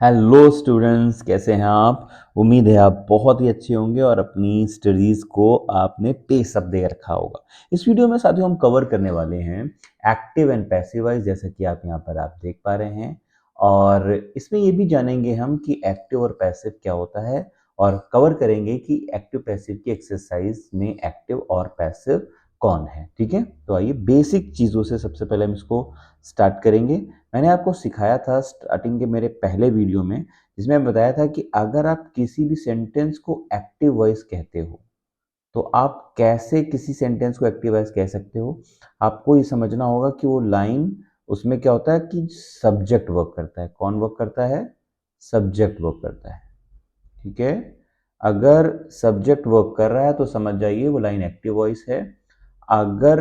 Hello students, कैसे हैं आप। उम्मीद है आप बहुत ही अच्छे होंगे और अपनी स्टडीज़ को आपने पेस अप दे रखा होगा। इस वीडियो में साथियों हम कवर करने वाले हैं एक्टिव एंड पैसिव वॉइस, जैसा कि आप यहाँ पर आप देख पा रहे हैं। और इसमें ये भी जानेंगे हम कि एक्टिव और पैसिव क्या होता है, और कवर करेंगे कि एक्टिव पैसिव की एक्सरसाइज में एक्टिव और पैसिव कौन है। ठीक है, तो आइए बेसिक चीज़ों से सबसे पहले हम इसको स्टार्ट करेंगे। मैंने आपको सिखाया था स्टार्टिंग के मेरे पहले वीडियो में, जिसमें बताया था कि अगर आप किसी भी सेंटेंस को एक्टिव वॉइस कहते हो तो आप कैसे किसी सेंटेंस को एक्टिव वॉइस कह सकते हो। आपको ये समझना होगा कि वो लाइन, उसमें क्या होता है कि सब्जेक्ट वर्क करता है। कौन वर्क करता है? सब्जेक्ट वर्क करता है। ठीक है, अगर सब्जेक्ट वर्क कर रहा है तो समझ जाइए वो लाइन एक्टिव वॉइस है। अगर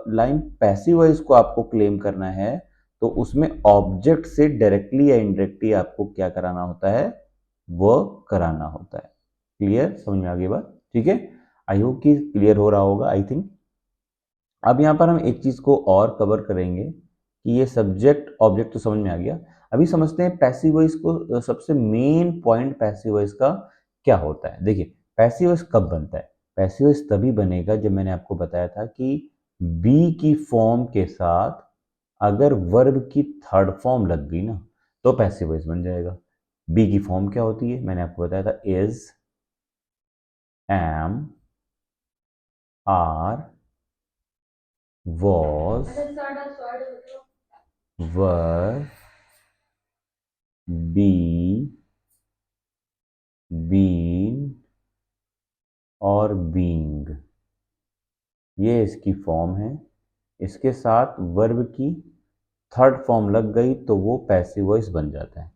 लाइन पैसिव वॉइस को आपको क्लेम करना है तो उसमें ऑब्जेक्ट से डायरेक्टली या इनडायरेक्टली आपको क्या कराना होता है? वर्क कराना होता है। क्लियर? समझ में आ गई बात? ठीक है, आई होप कि क्लियर हो रहा होगा। आई थिंक अब यहाँ पर हम एक चीज को और कवर करेंगे कि ये सब्जेक्ट ऑब्जेक्ट तो समझ में आ गया। अभी समझते हैं पैसिव वॉइस को। सबसे मेन पॉइंट पैसिव वॉइस का क्या होता है। देखिए, पैसिव वॉइस कब बनता है? पैसिव वॉइस तभी बनेगा जब मैंने आपको बताया था कि बी की फॉर्म के साथ अगर वर्ब की थर्ड फॉर्म लग गई ना तो पैसिव वॉइस बन जाएगा। बी की फॉर्म क्या होती है? मैंने आपको बताया था is, am, are, was, were, be, been और बीइंग। ये इसकी फॉर्म है। इसके साथ वर्ब की थर्ड फॉर्म लग गई तो वो पैसिव वॉइस बन जाता है।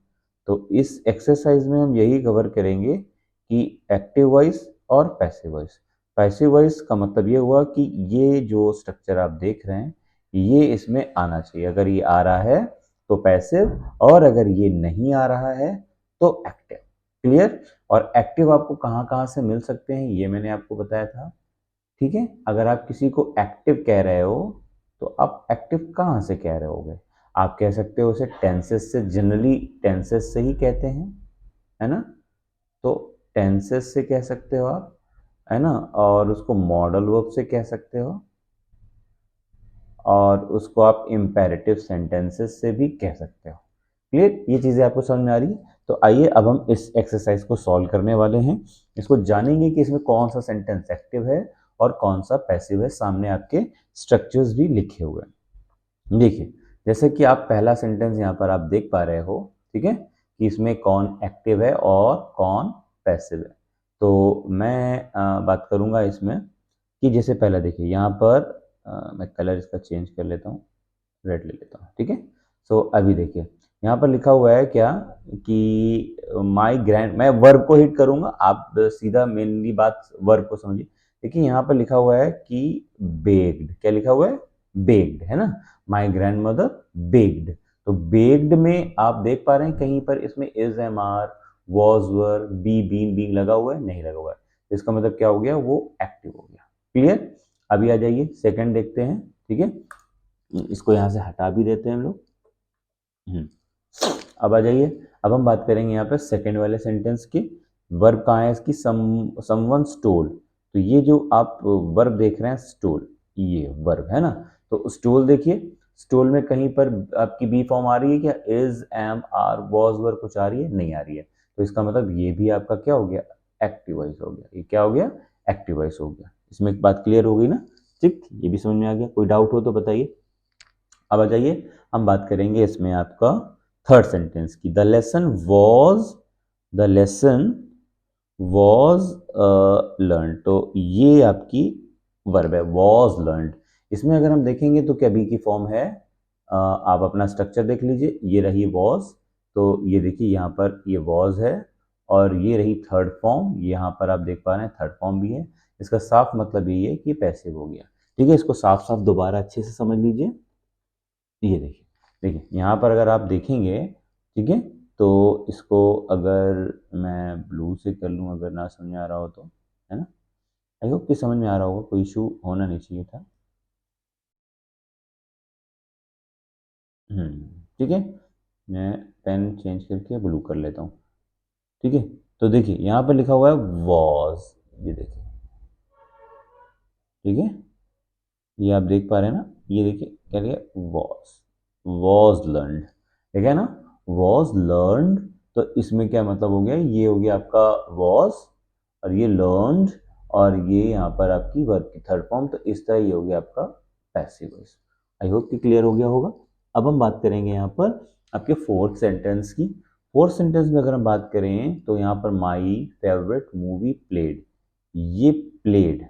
तो इस एक्सरसाइज में हम यही कवर करेंगे कि एक्टिव वॉइस और पैसिव वॉइस। पैसिव वॉइस का मतलब ये हुआ कि ये जो स्ट्रक्चर आप देख रहे हैं ये इसमें आना चाहिए। अगर ये आ रहा है तो पैसिव, और अगर ये नहीं आ रहा है तो एक्टिव। क्लियर? और एक्टिव आपको कहाँ कहाँ से मिल सकते हैं ये मैंने आपको बताया था। ठीक है, अगर आप किसी को एक्टिव कह रहे हो तो आप एक्टिव कहाँ से कह रहे होगे? आप कह सकते हो उसे टेंसेस से। जनरली टेंसेस से ही कहते हैं, है ना। तो टेंसेस से कह सकते हो आप, है ना। और उसको मॉडल वर्ब से कह सकते हो, और उसको आप इम्पेरेटिव सेंटेंसेस से भी कह सकते हो। क्लियर? ये चीज़ें आपको समझ में आ रही है? तो आइए अब हम इस एक्सरसाइज को सॉल्व करने वाले हैं। इसको जानेंगे कि इसमें कौन सा सेंटेंस एक्टिव है और कौन सा पैसिव है। सामने आपके स्ट्रक्चर्स भी लिखे हुए हैं। देखिए, जैसे कि आप पहला सेंटेंस यहाँ पर आप देख पा रहे हो, ठीक है, कि इसमें कौन एक्टिव है और कौन पैसिव है। तो मैं बात करूँगा इसमें कि जैसे पहला देखिए यहाँ पर मैं कलर इसका चेंज कर लेता हूँ, रेड ले लेता हूँ। ठीक है, सो अभी देखिए यहाँ पर लिखा हुआ है क्या कि माई ग्रैंड, मैं वर्ब को हिट करूंगा, आप सीधा मेनली बात वर्ब को समझिए। देखिए यहाँ पर लिखा हुआ है कि बेग्ड। क्या लिखा हुआ है? बेग्ड, है ना। My grandmother begged. तो बेग्ड में आप देख पा रहे हैं कहीं पर इसमें is, am, are, was, were, be, been, being लगा हुआ है? नहीं लगा हुआ है। तो इसका मतलब क्या हो गया? वो एक्टिव हो गया। क्लियर? अभी आ जाइए सेकंड देखते हैं। ठीक है, इसको यहाँ से हटा भी देते हैं हम लोग। अब आ जाइए, अब हम बात करेंगे यहाँ पे सेकंड वाले सेंटेंस की। वर्ब कहाँ है इसकी? Someone stole. तो ये जो आप वर्ब देख रहे हैं स्टोल, ये वर्ब है ना। तो स्टोल देखिए, स्टोल में कहीं पर आपकी बी फॉर्म आ रही है क्या? इज, एम, आर, वॉज, वर कुछ आ रही है? नहीं आ रही है। तो इसका मतलब ये भी आपका क्या हो गया? एक्टिव वॉइस हो गया। ये क्या हो गया? एक्टिव वॉइस हो गया। इसमें एक बात क्लियर हो गई ना? ठीक, ये भी समझ में आ गया। कोई डाउट हो तो बताइए। अब आ जाइए, हम बात करेंगे इसमें आपका थर्ड सेंटेंस की। The lesson was learn. तो ये आपकी वर्ब है, वॉज लर्न। इसमें अगर हम देखेंगे तो क्या बी की फॉर्म है? आप अपना स्ट्रक्चर देख लीजिए, ये रही वॉज। तो ये देखिए यहाँ पर ये वॉज है, और ये रही थर्ड फॉर्म। यहाँ पर आप देख पा रहे हैं थर्ड फॉर्म भी है। इसका साफ मतलब यही है कि पैसिव हो गया। ठीक है, इसको साफ साफ दोबारा अच्छे से समझ लीजिए। ये देखिए, देखिए यहाँ पर अगर आप देखेंगे, ठीक है, तो इसको अगर मैं ब्लू से कर लूँ, अगर ना समझ में आ रहा हो तो, है ना। आई होप कि समझ में आ रहा होगा, कोई इशू होना नहीं चाहिए था। ठीक है, मैं पेन चेंज करके ब्लू कर लेता हूँ, ठीक है। तो देखिए यहाँ पर लिखा हुआ है वॉज, ये देखिए, ठीक है, ये आप देख पा रहे हैं ना, ये देखिए क्या लिखा, वॉज लर्नड, ठीक है ना, वॉज लर्नड। तो इसमें क्या मतलब हो गया, ये हो गया आपका वॉज और ये लर्नड और ये यहाँ पर आपकी वर्ब की थर्ड फॉर्म, तो इस तरह ये हो गया आपका पैसिव वॉइस। आई होप कि क्लियर हो गया होगा। अब हम बात करेंगे यहाँ पर आपके फोर्थ सेंटेंस की। फोर्थ सेंटेंस में अगर हम बात करें तो यहाँ पर माई फेवरेट मूवी प्लेड, ये प्लेड,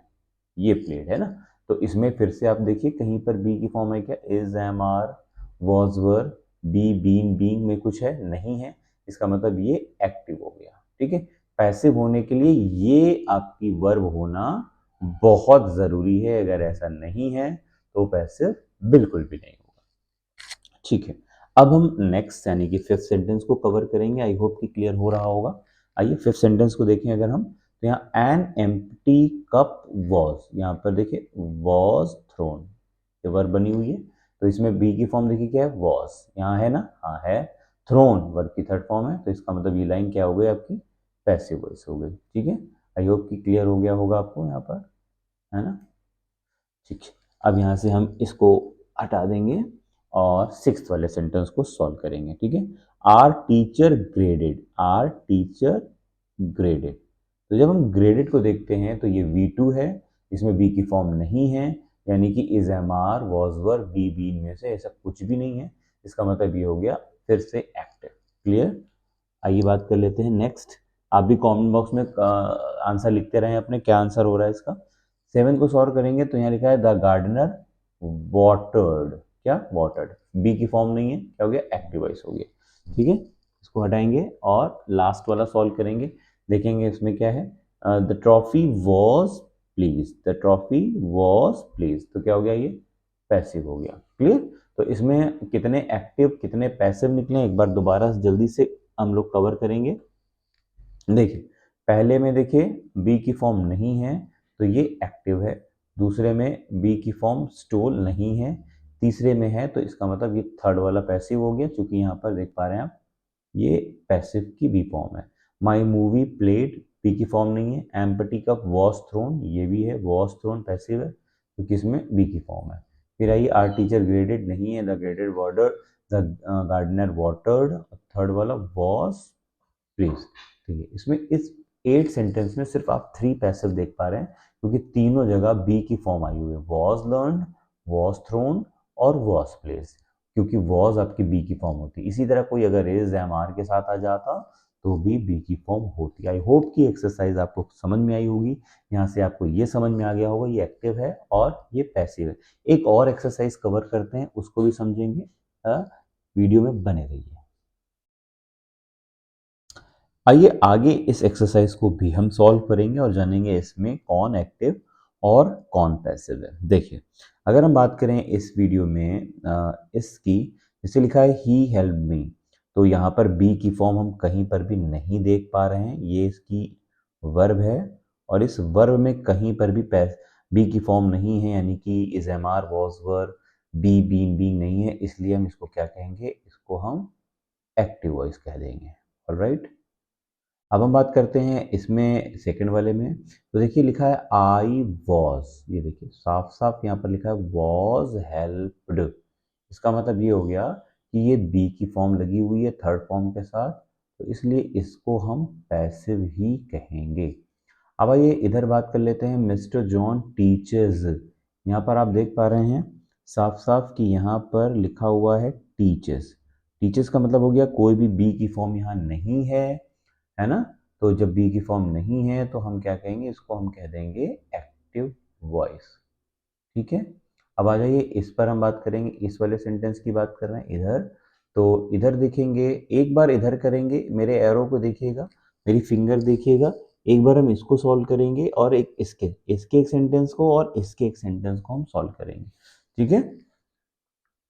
ये प्लेड है ना, तो इसमें फिर से आप देखिए कहीं पर बी की फॉर्म है क्या, is, am, are, was, were, be, been, being में कुछ है नहीं है, इसका मतलब ये एक्टिव हो गया, ठीक है। पैसिव होने के लिए ये आपकी वर्ब होना बहुत जरूरी है, अगर ऐसा नहीं है तो पैसिव बिल्कुल भी नहीं होगा, ठीक है। अब हम नेक्स्ट यानी कि फिफ्थ सेंटेंस को कवर करेंगे, आई होप कि क्लियर हो रहा होगा। आइए फिफ्थ सेंटेंस को देखें अगर हम, तो यहाँ एन एम्प्टी कप वॉज, यहाँ पर देखिए वॉज थ्रोन, ये वर्ब बनी हुई है, तो इसमें बी की फॉर्म देखिए क्या है, वॉज, यहाँ है ना, हाँ है, थ्रोन वर्ब की थर्ड फॉर्म है, तो इसका मतलब ये लाइन क्या हो गई आपकी, पैसिव वॉइस हो गई, ठीक है। आई होप कि क्लियर हो गया होगा आपको यहाँ पर, है ना, ठीक है। अब यहाँ से हम इसको हटा देंगे और सिक्स्थ वाले सेंटेंस को सॉल्व करेंगे, ठीक है। Our teacher graded, our teacher graded, तो जब हम ग्रेडेड को देखते हैं तो ये V2 है, इसमें बी की फॉर्म नहीं है, यानी कि is, am, are, was, were, be, been में से ऐसा कुछ भी नहीं है, इसका मतलब ये हो गया फिर से एक्टिव, क्लियर। आइए बात कर लेते हैं नेक्स्ट। आप भी कमेंट बॉक्स में आंसर लिखते रहें अपने, क्या आंसर हो रहा है इसका। सेवन को सॉल्व करेंगे तो यहाँ लिखा है द गार्डनर वाटर्ड, क्या वाटर्ड, बी की फॉर्म नहीं है, क्या हो गया, एक्टिव वॉइस हो गया, ठीक है। इसको हटाएंगे और लास्ट वाला सॉल्व करेंगे, देखेंगे इसमें क्या है, the trophy was please, the trophy was please, तो क्या हो गया, ये पैसिव हो गया, क्लियर। तो इसमें कितने एक्टिव कितने पैसिव निकले एक बार दोबारा जल्दी से हम लोग कवर करेंगे। देखिए पहले में देखिए बी की फॉर्म नहीं है तो ये एक्टिव है, दूसरे में बी की फॉर्म स्टोल नहीं है, तीसरे में है तो इसका मतलब ये थर्ड वाला पैसिव हो गया, क्योंकि यहाँ पर देख पा रहे हैं आप ये पैसिव की बी फॉर्म है। माई मूवी प्लेड, पी की फॉर्म नहीं है, एम्पटी कप वॉज थ्रोन, ये भी है, वॉज थ्रोन पैसिव है क्योंकि इसमें बी की फॉर्म है। फिर आइए आर टीचर ग्रेडेड नहीं है, the graded water, the gardener watered, third वाला वॉज प्लीज, ठीक है। इसमें इस 8 सेंटेंस में सिर्फ आप 3 पैसिव देख पा रहे हैं, क्योंकि तीनों जगह बी की फॉर्म आई हुई है, वॉज लर्न, वॉज थ्रोन और वॉज प्लेस, क्योंकि वॉज आपकी बी की फॉर्म होती है। इसी तरह कोई अगर इज, एम, आर के साथ आ जाता तो भी बी की फॉर्म होती। आई होप कि एक्सरसाइज आपको समझ में आई होगी, यहाँ से आपको ये समझ में आ गया होगा ये एक्टिव है और ये पैसिव है। एक और एक्सरसाइज कवर करते हैं, उसको भी समझेंगे, वीडियो में बने रहिए। आइए आगे इस एक्सरसाइज को भी हम सॉल्व करेंगे और जानेंगे इसमें कौन एक्टिव और कौन पैसिव है। देखिए अगर हम बात करें इस वीडियो में इसकी, जैसे लिखा है ही हेल्प मी, तो यहाँ पर बी की फॉर्म हम कहीं पर भी नहीं देख पा रहे हैं, ये इसकी वर्ब है और इस वर्ब में कहीं पर भी बी की फॉर्म नहीं है, यानी कि is, am, are, was, were, be, been, being नहीं है, इसलिए हम इसको क्या कहेंगे, इसको हम एक्टिव वॉइस कह देंगे, ऑलराइट। अब हम बात करते हैं इसमें सेकंड वाले में, तो देखिए लिखा है आई वॉज, ये देखिए साफ साफ यहाँ पर लिखा है वॉज हेल्प्ड, इसका मतलब ये हो गया कि ये बी की फॉर्म लगी हुई है थर्ड फॉर्म के साथ, तो इसलिए इसको हम पैसिव ही कहेंगे। अब आइए इधर बात कर लेते हैं, मिस्टर जॉन टीचर्स, यहाँ पर आप देख पा रहे हैं साफ साफ कि यहाँ पर लिखा हुआ है टीचर्स, टीचर्स का मतलब हो गया कोई भी बी की फॉर्म यहाँ नहीं है ना, तो जब बी की फॉर्म नहीं है तो हम क्या कहेंगे, इसको हम कह देंगे एक्टिव वॉइस, ठीक है। अब आ जाइए इस पर हम बात करेंगे, इस वाले सेंटेंस की बात कर रहे हैं इधर, तो इधर देखेंगे, एक बार इधर करेंगे, मेरे एरो को देखिएगा, मेरी फिंगर देखिएगा, एक बार हम इसको सॉल्व करेंगे और एक इसके इसके एक सेंटेंस को और इसके एक सेंटेंस को हम सॉल्व करेंगे, ठीक है।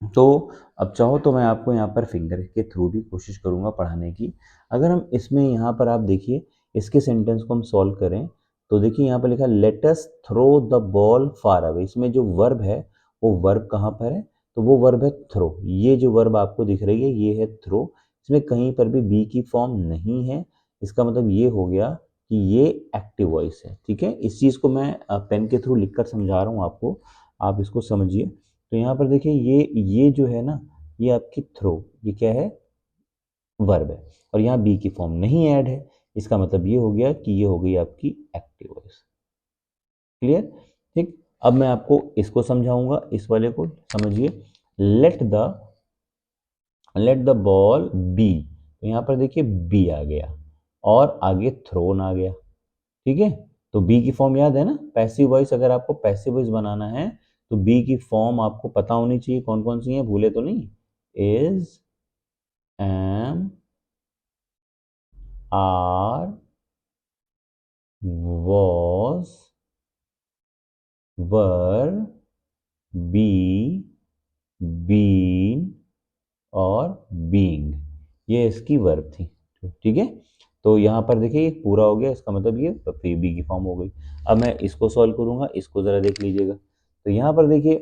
तो अब चाहो तो मैं आपको यहाँ पर फिंगर के थ्रू भी कोशिश करूँगा पढ़ाने की। अगर हम इसमें यहाँ पर आप देखिए इसके सेंटेंस को हम सॉल्व करें, तो देखिए यहाँ पर लिखा है let us throw the ball far away, इसमें जो वर्ब है वो वर्ब कहाँ पर है, तो वो वर्ब है थ्रो, ये जो वर्ब आपको दिख रही है ये है थ्रो, इसमें कहीं पर भी बी की फॉर्म नहीं है। इसका मतलब ये हो गया कि ये एक्टिव वॉइस है। ठीक है, इस चीज़ को मैं पेन के थ्रू लिखकर समझा रहा हूँ आपको, आप इसको समझिए। तो यहाँ पर देखिए ये जो है ना, ये आपकी थ्रो, ये क्या है, वर्ब है, और यहाँ बी की फॉर्म नहीं ऐड है। इसका मतलब ये हो गया कि ये हो गई आपकी एक्टिव वॉइस। क्लियर? ठीक। अब मैं आपको इसको समझाऊंगा, इस वाले को समझिए। Let the let the ball be, तो यहाँ पर देखिए बी आ गया और आगे थ्रोन आ गया। ठीक है, तो बी की फॉर्म याद है ना, पैसिव वॉइस, अगर आपको पैसिव वॉइस बनाना है तो बी की फॉर्म आपको पता होनी चाहिए, कौन कौन सी है, भूले तो नहीं। Is, am, are, was, were, be, been और बीइंग, ये इसकी वर्ब थी। ठीक है, तो यहाँ पर देखिए ये पूरा हो गया, इसका मतलब ये फिर बी की फॉर्म हो गई। अब मैं इसको सॉल्व करूंगा, इसको जरा देख लीजिएगा। तो यहाँ पर देखिए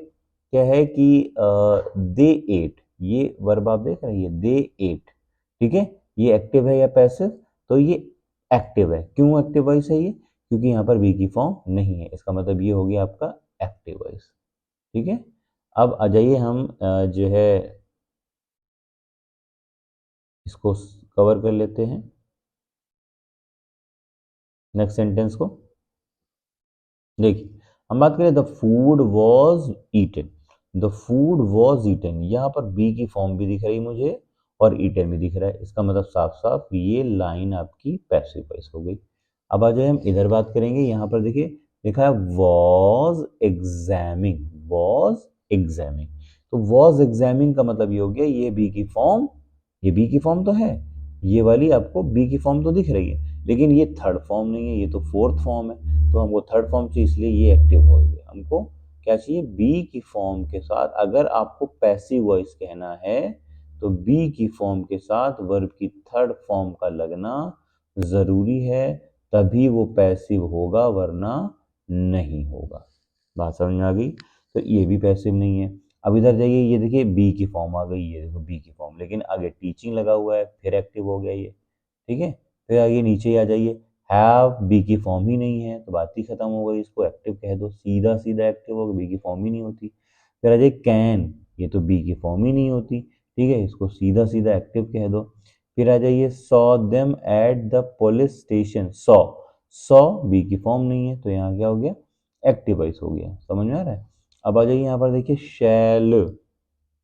क्या है कि दे एट, ये वर्ब आप देख रहे हैं, दे एट। ठीक है, ये एक्टिव है या पैसिव? तो ये एक्टिव है। क्यों एक्टिव वॉइस है ये? क्योंकि यहाँ पर बी की फॉर्म नहीं है। इसका मतलब ये हो गया आपका एक्टिव वॉइस। ठीक है, अब आ जाइए हम जो है इसको कवर कर लेते हैं नेक्स्ट सेंटेंस को। देखिए, हम बात करें the food was eaten. The food was eaten, यहाँ पर बी की फॉर्म भी दिख रही मुझे और ईटन भी दिख रहा है। इसका मतलब साफ साफ ये लाइन आपकी पैसिव वॉइस हो गई। अब आ जाए हम इधर बात करेंगे। यहाँ पर देखिए लिखा है वॉज एग्जामिंग, वॉज एग्जामिंग। तो वॉज एग्जामिंग का मतलब ये हो गया ये बी की फॉर्म, ये बी की फॉर्म तो है, ये वाली आपको बी की फॉर्म तो दिख रही है, लेकिन ये थर्ड फॉर्म नहीं है, ये तो फोर्थ फॉर्म है। तो हमको थर्ड फॉर्म चाहिए, इसलिए ये एक्टिव हो गया। हमको क्या चाहिए, बी की फॉर्म के साथ, अगर आपको पैसिव वॉइस कहना है तो बी की फॉर्म के साथ वर्ब की थर्ड फॉर्म का लगना जरूरी है, तभी वो पैसिव होगा, वरना नहीं होगा। बात समझ में आ गई? तो ये भी पैसिव नहीं है। अब इधर जाइए, ये देखिए बी की फॉर्म आ गई, ये देखो बी की फॉर्म, लेकिन आगे टीचिंग लगा हुआ है, फिर एक्टिव हो गया ये। ठीक है, फिर आगे नीचे ही आ जाइए, हैव, बी की फॉर्म ही नहीं है, तो बात ही खत्म हो गई, इसको एक्टिव कह दो, सीधा सीधा एक्टिव हो गया, बी की फॉर्म ही नहीं होती। फिर आ जाइए कैन, ये तो बी की फॉर्म ही नहीं होती, ठीक है, इसको सीधा सीधा एक्टिव कह दो। फिर आ जाइए saw them at the police station, saw be की फॉर्म नहीं है, तो यहाँ क्या हो गया, एक्टिव वॉइस हो गया। समझ में आ रहा है? अब आ जाइए यहाँ पर देखिए शैल,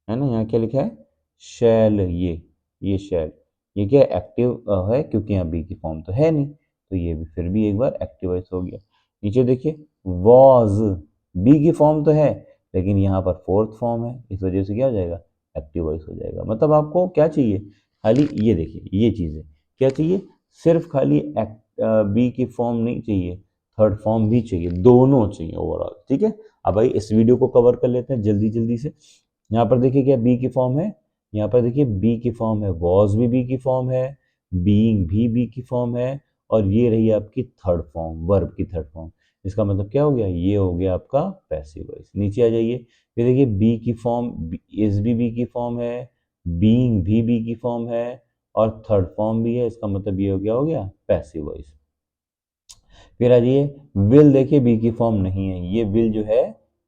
है ना, यहाँ क्या लिखा है, शैल, ये शैल, ये क्या एक्टिव है, क्योंकि यहाँ बी की फॉर्म तो है नहीं, तो ये भी फिर भी एक बार एक्टिव वॉइस हो गया। नीचे देखिए वॉज, बी की फॉर्म तो है, लेकिन यहाँ पर फोर्थ फॉर्म है, इस वजह से क्या हो जाएगा, एक्टिव वॉइस हो जाएगा। मतलब आपको क्या चाहिए, खाली ये देखिए ये चीज़ है, क्या चाहिए, सिर्फ खाली बी की फॉर्म नहीं चाहिए, थर्ड फॉर्म भी चाहिए, दोनों चाहिए ओवरऑल। ठीक है, अब भाई इस वीडियो को कवर कर लेते हैं जल्दी जल्दी से। यहाँ पर देखिए क्या बी की फॉर्म है, यहाँ पर देखिए बी की फॉर्म है, वॉज भी बी की फॉर्म है, बीइंग भी बी की फॉर्म है, और ये रही आपकी थर्ड फॉर्म, वर्ब की थर्ड फॉर्म। इसका मतलब क्या हो गया, ये हो गया आपका पैसिव वॉइस। नीचे आ जाइए, फिर देखिए बी की फॉर्म, इज भी बी की फॉर्म है, बीइंग भी बी की फॉर्म है, और थर्ड फॉर्म भी है, इसका मतलब ये हो गया पैसिव वॉइस। फिर आ जाइए विल, देखिए बी की फॉर्म नहीं है, ये विल जो है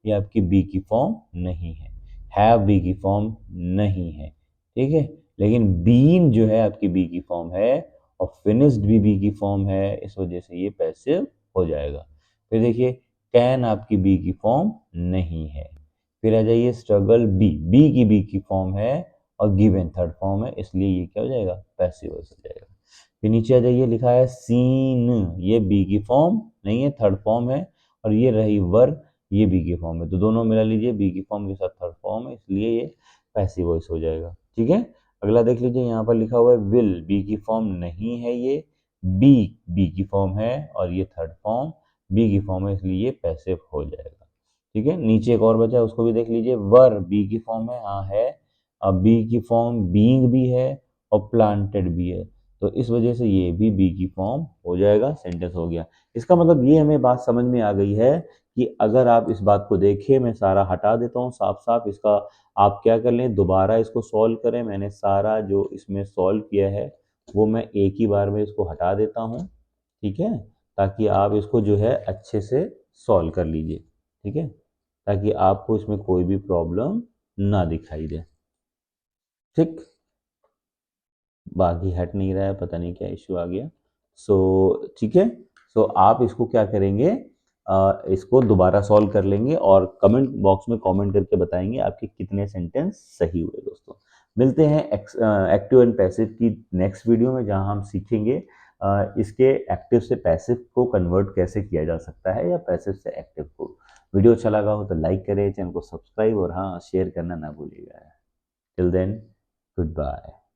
ये आपकी बी की फॉर्म नहीं है। हैव बी की फॉर्म नहीं है, ठीक है, लेकिन बीन जो है आपकी बी की फॉर्म है, और फिनिश्ड भी बी की फॉर्म है, इस वजह से ये पैसिव हो जाएगा। फिर देखिए कैन आपकी बी की फॉर्म नहीं है। फिर आ जाइए स्ट्रगल, बी की बी की फॉर्म है, और गिवन थर्ड फॉर्म है, इसलिए ये क्या हो जाएगा, पैसिव हो जाएगा। फिर नीचे आ जाइए, लिखा है सीन, ये बी की फॉर्म नहीं है, थर्ड फॉर्म है, और ये रही वर्ब, ये बी की फॉर्म है, तो दोनों मिला लीजिए, बी की फॉर्म के साथ थर्ड फॉर्म है, इसलिए ये पैसिव वॉइस हो जाएगा। ठीक है, अगला देख लीजिए, यहाँ पर लिखा हुआ है विल, बी की फॉर्म नहीं है, ये बी बी की फॉर्म है, और ये थर्ड फॉर्म बी की फॉर्म है, इसलिए ये पैसिव हो जाएगा। ठीक है, नीचे एक और बचा है, उसको भी देख लीजिए, वर बी की फॉर्म है, हाँ है, अब बी की फॉर्म बीइंग भी है और प्लांटेड भी है, तो इस वजह से ये भी बी की फॉर्म हो जाएगा, सेंटेंस हो गया। इसका मतलब ये हमें बात समझ में आ गई है कि अगर आप इस बात को देखें, मैं सारा हटा देता हूँ साफ साफ, इसका आप क्या कर लें, दोबारा इसको सॉल्व करें। मैंने सारा जो इसमें सॉल्व किया है वो मैं एक ही बार में इसको हटा देता हूँ, ठीक है, ताकि आप इसको जो है अच्छे से सॉल्व कर लीजिए, ठीक है, ताकि आपको इसमें कोई भी प्रॉब्लम ना दिखाई दे। ठीक, बाकी हट नहीं रहा है, पता नहीं क्या इश्यू आ गया। ठीक है, आप इसको क्या करेंगे, इसको दोबारा सॉल्व कर लेंगे और कमेंट बॉक्स में कमेंट करके बताएंगे आपके कितने सेंटेंस सही हुए। दोस्तों मिलते हैं एक्टिव एंड पैसिव की नेक्स्ट वीडियो में, जहां हम सीखेंगे इसके एक्टिव से पैसिव को कन्वर्ट कैसे किया जा सकता है, या पैसिव से एक्टिव को। वीडियो अच्छा लगा हो तो लाइक करें, चैनल को सब्सक्राइब और हाँ शेयर करना ना भूलिएगा। Till then, good bye.